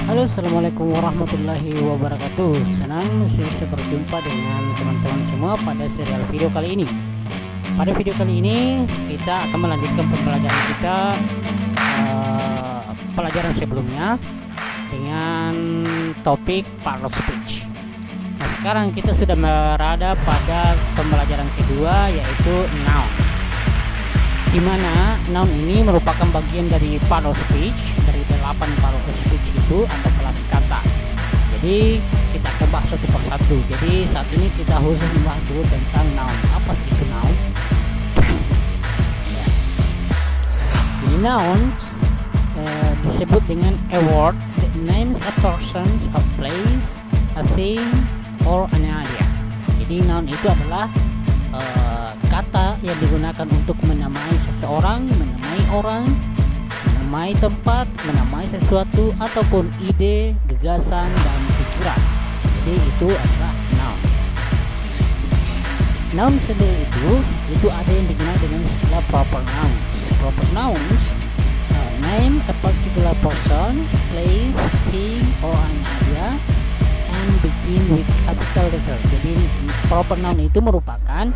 Halo, assalamualaikum warahmatullahi wabarakatuh. Senang bisa berjumpa dengan teman-teman semua pada serial video kali ini. Pada video kali ini kita akan melanjutkan pembelajaran kita pelajaran sebelumnya dengan topik part of speech. Nah, sekarang kita sudah berada pada pembelajaran kedua, yaitu noun, di mana noun ini merupakan bagian dari part of speech. Dari 8 part of speech itu ada kelas kata. Jadi kita akan bahas satu persatu. Jadi saat ini kita khusus membahas dulu tentang noun. Apa sih itu noun? Ya. Jadi noun disebut dengan a word that names a person, a place, a thing, or an idea. Jadi noun itu adalah kata yang digunakan untuk menamai seseorang, menamai orang, menamai tempat, menamai sesuatu, ataupun ide, gagasan, dan pikiran. Jadi itu adalah noun. Noun sendiri itu ada yang dikenal dengan istilah proper nouns. Proper nouns name a particular person, place, thing, or an idea and begin with capital letter. Jadi proper noun itu merupakan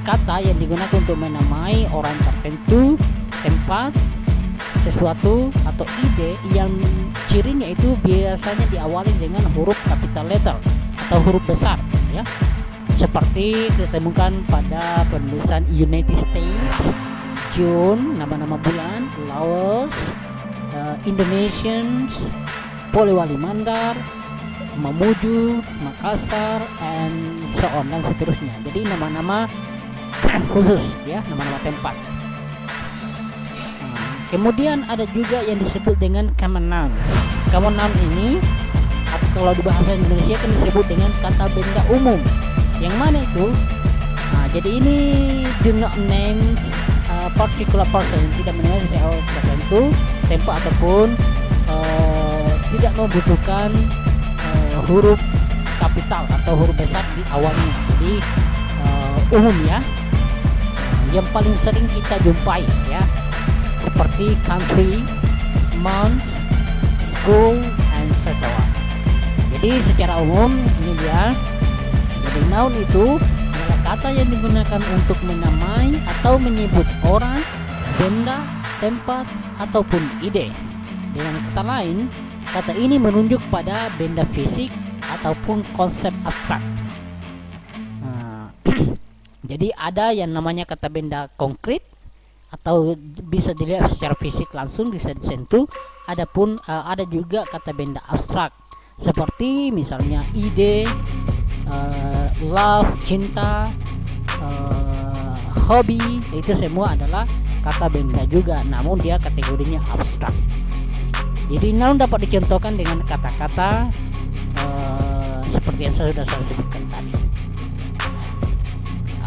kata yang digunakan untuk menamai orang tertentu, tempat, sesuatu, atau ide yang cirinya itu biasanya diawali dengan huruf capital letter atau huruf besar, ya. Seperti ditemukan pada penulisan United States, June, nama-nama bulan, Laos, Indonesians, Polewali Mandar, Mamuju, Makassar, and so on, dan seterusnya. Jadi nama-nama khusus, ya, nama-nama tempat. Kemudian ada juga yang disebut dengan common nouns. Common noun ini kalau di bahasa Indonesia kan disebut dengan kata benda umum. Yang mana itu? Jadi ini do not name particular person, tidak menamai seseorang tertentu, tempat, ataupun tidak membutuhkan huruf kapital atau huruf besar di awalnya. Jadi umum, ya, yang paling sering kita jumpai, ya, seperti country, month, school, and so on. Jadi secara umum ini dia. Jadi noun itu adalah kata yang digunakan untuk menamai atau menyebut orang, benda, tempat, ataupun ide. Dengan kata lain, kata ini menunjuk pada benda fisik ataupun konsep abstrak. Jadi ada yang namanya kata benda konkret atau bisa dilihat secara fisik langsung, bisa disentuh. Adapun ada juga kata benda abstrak seperti misalnya ide, love, cinta, hobi. Itu semua adalah kata benda juga, namun dia kategorinya abstrak. Jadi noun dapat dicontohkan dengan kata-kata seperti yang sudah saya sebutkan tadi.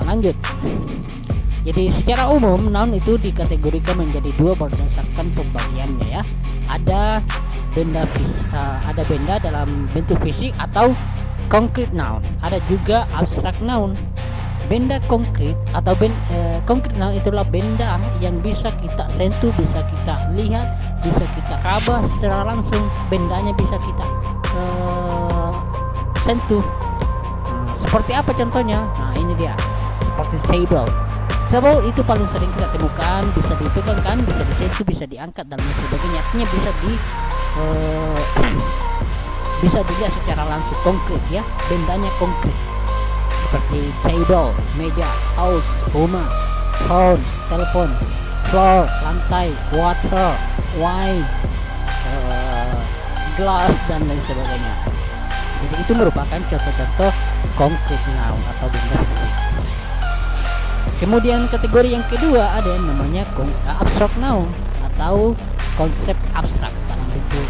Lanjut. Jadi secara umum noun itu dikategorikan menjadi dua berdasarkan pembagiannya, ya. Ada benda dalam bentuk fisik atau concrete noun. Ada juga abstract noun. Benda konkret atau concrete noun itulah benda yang bisa kita sentuh, bisa kita lihat, bisa kita raba secara langsung. Bendanya bisa kita sentuh. Seperti apa contohnya? Nah, ini dia. Seperti table. Table itu paling sering kita temukan, bisa dipegang kan, bisa disentuh, bisa diangkat, dan lain sebagainya. Artinya bisa dilihat secara langsung, konkret, ya, bendanya konkret. Seperti table, meja, house, rumah, phone, telepon, floor, lantai, water, wine, glass, dan lain sebagainya. Jadi itu merupakan contoh-contoh konkret noun atau benda fisik. Kemudian kategori yang kedua ada yang namanya abstract noun atau konsep abstrak dalam bentuk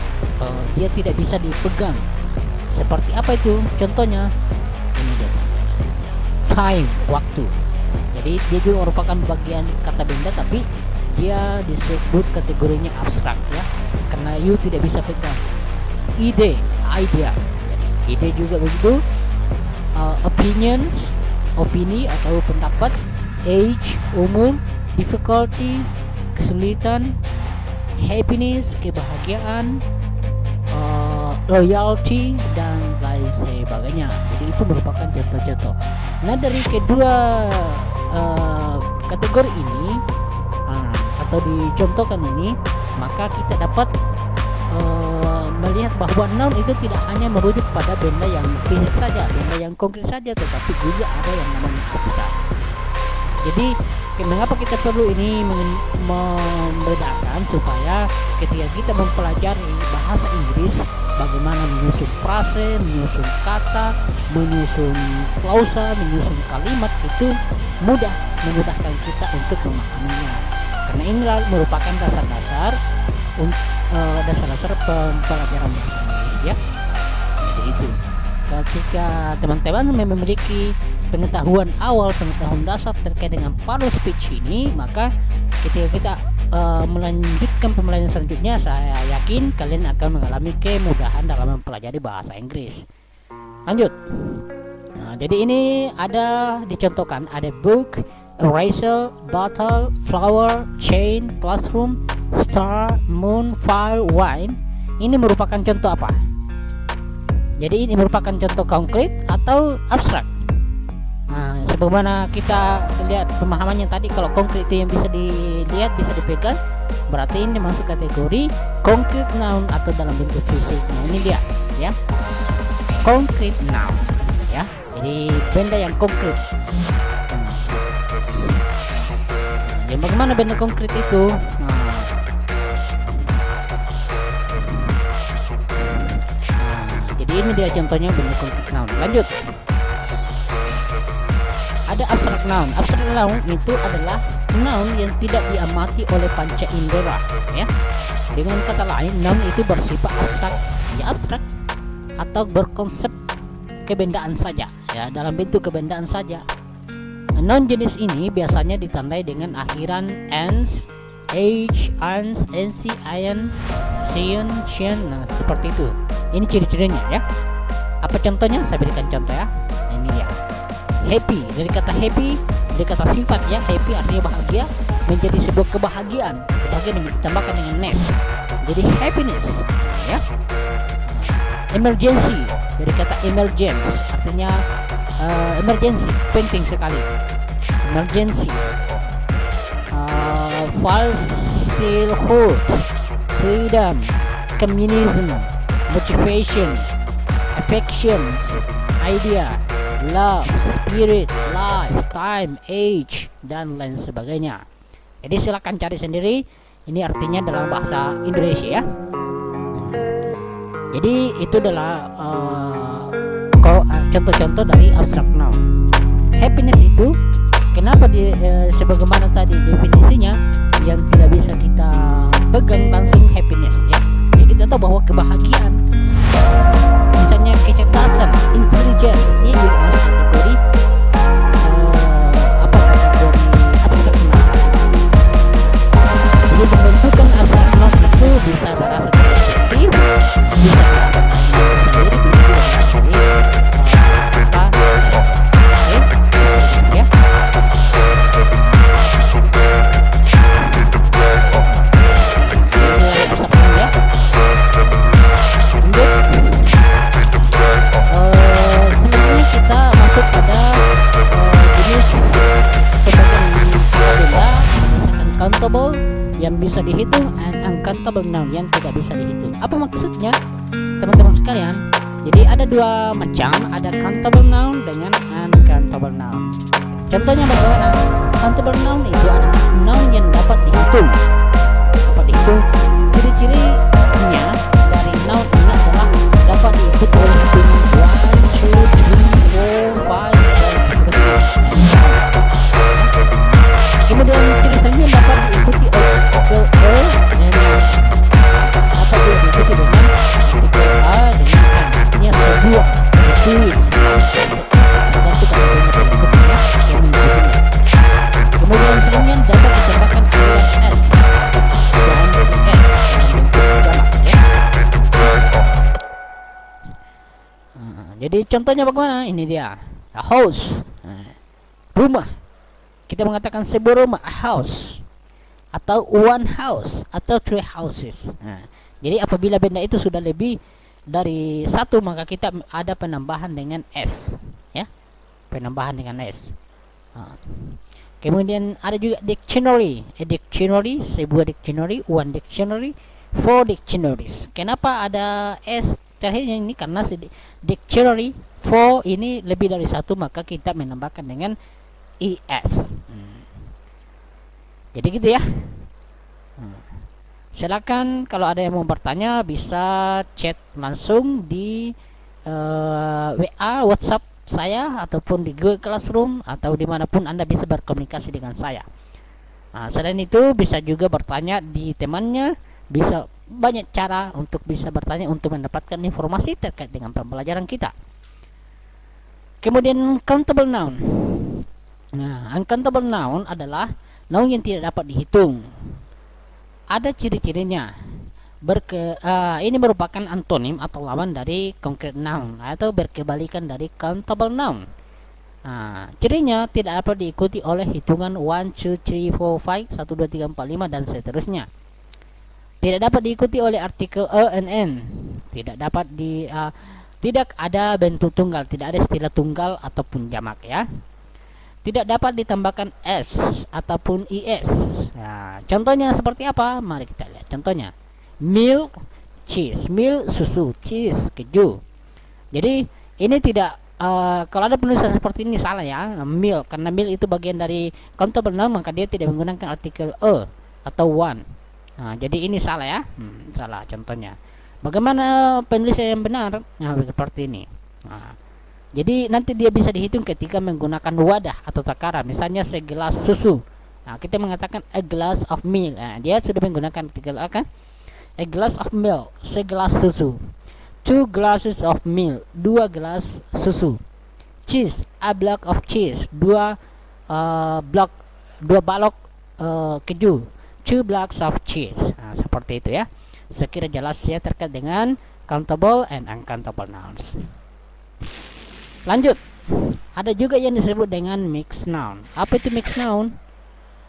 dia tidak bisa dipegang. Seperti apa itu? Contohnya ini dia. Time, waktu. Jadi dia juga merupakan bagian kata benda, tapi dia disebut kategorinya abstrak, ya, karena you tidak bisa pegang. Ide, idea. Jadi ide juga begitu. Opinions, opini atau pendapat. Age, umur. Difficulty, kesulitan. happiness, kebahagiaan, loyalty, dan lain sebagainya. Jadi itu merupakan contoh-contoh. Nah, dari kedua kategori ini atau dicontohkan ini, maka kita dapat melihat bahwa noun itu tidak hanya merujuk pada benda yang fisik saja, benda yang konkret saja, tetapi juga ada yang namanya abstrak. Jadi mengapa kita perlu ini membedakan, supaya ketika kita mempelajari bahasa Inggris, bagaimana menyusun frase, menyusun kata, menyusun klausa, menyusun kalimat, itu memudahkan kita untuk memahaminya. Karena inilah merupakan dasar-dasar pembelajaran bahasa Inggris, ya. Jadi itu. Ketika teman-teman memiliki pengetahuan awal, pengetahuan dasar terkait dengan parallel speech ini, maka ketika kita melanjutkan pembelajaran selanjutnya, saya yakin kalian akan mengalami kemudahan dalam mempelajari bahasa Inggris. Lanjut. Nah, jadi ini ada dicontohkan, ada book, eraser, bottle, flower, chain, classroom, star, moon, fire, wine. Ini merupakan contoh apa? Jadi ini merupakan contoh konkret atau abstrak. Nah, sebagaimana kita lihat pemahamannya tadi, kalau konkret itu yang bisa dilihat, bisa dipegang, berarti ini masuk kategori concrete noun atau dalam bentuk fisik. Nah, ini dia, ya, concrete noun, ya. Jadi benda yang konkret. Yang bagaimana benda konkret itu? Jadi ini dia contohnya benda konkret noun. Lanjut. Ada abstrak noun. Abstrak noun itu adalah noun yang tidak diamati oleh panca indera, ya. Dengan kata lain, noun itu bersifat abstrak, ya, abstrak atau berkonsep kebendaan saja, ya, dalam bentuk kebendaan saja. Noun jenis ini biasanya ditandai dengan akhiran ans, h, ans, nc, ion, cion, cian. Nah, seperti itu. Ini ciri-cirinya, ya. Apa contohnya? Saya berikan contoh, ya. Nah, ini dia. Happy, dari kata happy, dari kata sifat, ya, happy artinya bahagia, menjadi sebuah kebahagiaan. Kebahagiaan yang ditambahkan dengan ness, jadi happiness, ya. Emergency, dari kata emergence, artinya emergency, penting sekali. Emergency. Falsehood, freedom, communism, motivation, affection, idea, love, spirit, life, time, age, dan lain sebagainya. Jadi silakan cari sendiri, ini artinya dalam bahasa Indonesia, ya. Jadi itu adalah contoh-contoh dari abstract noun. Happiness itu kenapa sebagaimana tadi definisinya, yang tidak bisa kita pegang langsung happiness, ya. Jadi kita tahu bahwa kebahagiaan, misalnya kecerdasan, intelligence, ini juga masuk kategori kategori abstrak noun. Jadi pembentukan abstrak noun itu bisa berasal dari adjektif, bisa yang bisa dihitung, and uncountable noun yang tidak bisa dihitung. Apa maksudnya, teman-teman sekalian? Jadi ada dua macam, ada countable noun dengan uncountable noun. Contohnya bagaimana? Countable noun itu adalah noun yang dapat dihitung. Dapat dihitung. Ciri-cirinya dari noun ini adalah dapat dihitung oleh hitungan 1, 2, 3, 4, 5, dan seterusnya. Kemudian ciri-cirinya dapat diikuti oleh artikel a dan dapat diikuti dengan artikel a dengan an, artinya sebuah, tergantung kategori berikutnya yang mengikutinya. Kemudian selanjutnya dapat ditambahkan akhiran s dan s dalam bentuk jamak, ya. Jadi contohnya bagaimana? Ini dia, a house, rumah. Kita mengatakan sebuah rumah, a house. atau one house atau three houses. Nah, jadi apabila benda itu sudah lebih dari satu, maka kita ada penambahan dengan s, ya, penambahan dengan s. Nah, kemudian ada juga dictionary, dictionary, sebuah dictionary, one dictionary, four dictionaries. Kenapa ada s terakhirnya ini? Karena dictionary four ini lebih dari satu, maka kita menambahkan dengan es. Jadi gitu ya. Silakan kalau ada yang mau bertanya bisa chat langsung di WA, WhatsApp saya, ataupun di Google Classroom, atau dimanapun Anda bisa berkomunikasi dengan saya. Selain itu bisa juga bertanya di temannya, bisa banyak cara untuk bisa bertanya untuk mendapatkan informasi terkait dengan pembelajaran kita. Kemudian countable noun. Nah, uncountable noun adalah noun yang tidak dapat dihitung. Ada ciri-cirinya. Ini merupakan antonim atau lawan dari concrete noun atau berkebalikan dari countable noun. Cirinya tidak dapat diikuti oleh hitungan 1, 2, 3, 4, 5, 1, 2, 3, 4, 5 dan seterusnya. Tidak dapat diikuti oleh artikel and n. Tidak ada bentuk tunggal, tidak ada istilah tunggal ataupun jamak, ya. Tidak dapat ditambahkan s ataupun is. Nah, contohnya seperti apa? Mari kita lihat contohnya. Milk, cheese. Milk, susu. Cheese, keju. Jadi ini tidak, kalau ada penulisan seperti ini salah, ya. Milk, karena milk itu bagian dari countable noun, maka dia tidak menggunakan artikel atau one. Nah, jadi ini salah, ya. Salah contohnya. Bagaimana penulisan yang benar? Nah, seperti ini. Jadi nanti dia bisa dihitung ketika menggunakan wadah atau takaran. Misalnya segelas susu. Nah, kita mengatakan a glass of milk. Nah, dia sudah menggunakan artikel A, kan? A glass of milk, segelas susu. 2 glasses of milk, 2 gelas susu. Cheese, a block of cheese, 2 balok keju. 2 blocks of cheese. Nah, seperti itu, ya. Sekira jelas ya terkait dengan countable and uncountable nouns. Lanjut, ada juga yang disebut dengan mixed noun. Apa itu mixed noun?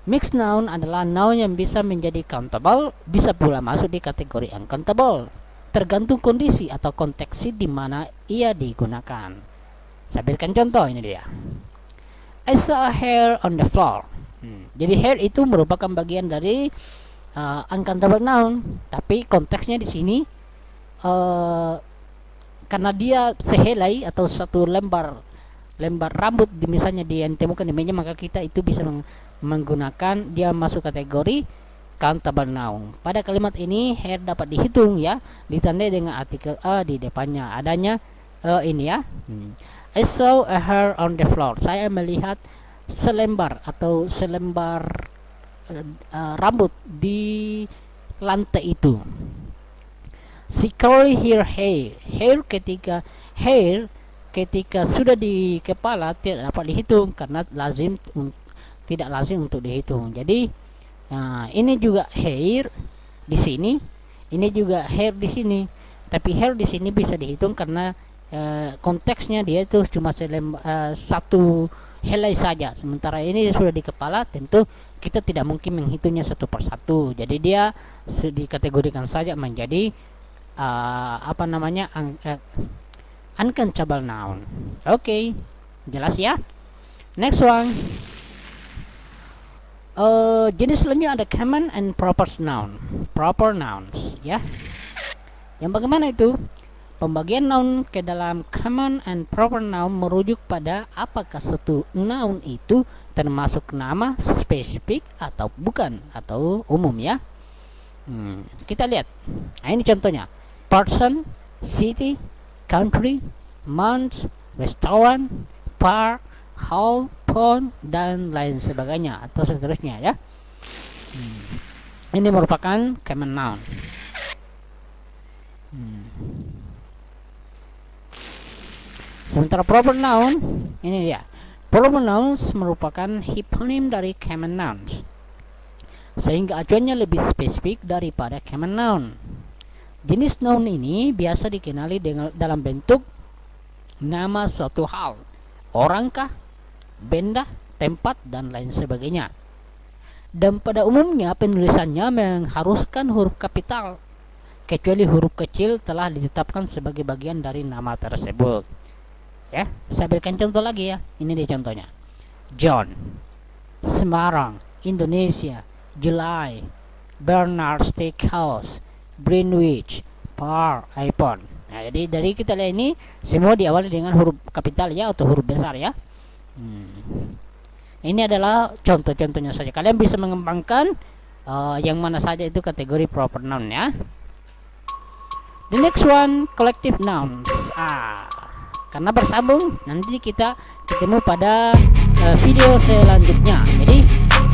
Mixed noun adalah noun yang bisa menjadi countable, bisa pula masuk di kategori uncountable, tergantung kondisi atau konteks di mana ia digunakan. Saya berikan contoh, ini dia. I saw a hair on the floor. Jadi hair itu merupakan bagian dari uncountable noun, tapi konteksnya di sini karena dia sehelai atau satu lembar rambut misalnya dia ditemukan di meja, maka kita itu bisa menggunakan dia masuk kategori countable noun. Pada kalimat ini hair dapat dihitung, ya, ditandai dengan artikel a di depannya. Adanya ini, ya. I saw a hair on the floor. Saya melihat selembar rambut di lantai itu. She curly her hair. Hair ketika sudah di kepala tidak dapat dihitung karena tidak lazim untuk dihitung. Jadi ini juga hair di sini, ini juga hair di sini. Tapi hair di sini bisa dihitung karena konteksnya dia itu cuma satu helai saja. Sementara ini sudah di kepala, tentu kita tidak mungkin menghitungnya satu persatu. Jadi dia dikategorikan saja menjadi uncountable noun. Oke, jelas ya. Next one. Jenis selanjutnya ada common and proper noun. Proper nouns, ya. Yang bagaimana itu? Pembagian noun ke dalam common and proper noun merujuk pada apakah suatu noun itu termasuk nama spesifik atau bukan, atau umum, ya. Kita lihat. Nah, ini contohnya. Person, city, country, month, restaurant, park, hall, pond, dan lain sebagainya atau seterusnya, ya. Ini merupakan common noun. Sementara proper noun, ini dia. Proper nouns merupakan hiponim dari common nouns, sehingga acuannya lebih spesifik daripada common noun. Jenis noun ini biasa dikenali dalam bentuk nama suatu hal, orangkah, benda, tempat, dan lain sebagainya. dan pada umumnya penulisannya mengharuskan huruf kapital, kecuali huruf kecil telah ditetapkan sebagai bagian dari nama tersebut. Ya, saya berikan contoh lagi ya. Ini dia contohnya. John, Semarang, Indonesia, July, Bernard Steakhouse, Greenwich, Par, iPhone. Nah, jadi dari kita lihat ini semua diawali dengan huruf kapital ya, atau huruf besar ya. Ini adalah contoh-contohnya saja. Kalian bisa mengembangkan yang mana saja itu kategori proper noun ya. The next one, collective nouns. Karena bersambung, nanti kita ketemu pada video selanjutnya. Jadi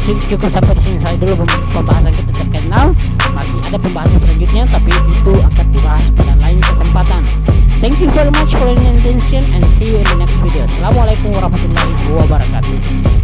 cukup sampai di sini saya dulu pembahasan kita terkait noun. Masih ada pembahasan selanjutnya, tapi itu akan dibahas pada lain kesempatan. Thank you very much for your attention and see you in the next video. Assalamualaikum warahmatullahi wabarakatuh.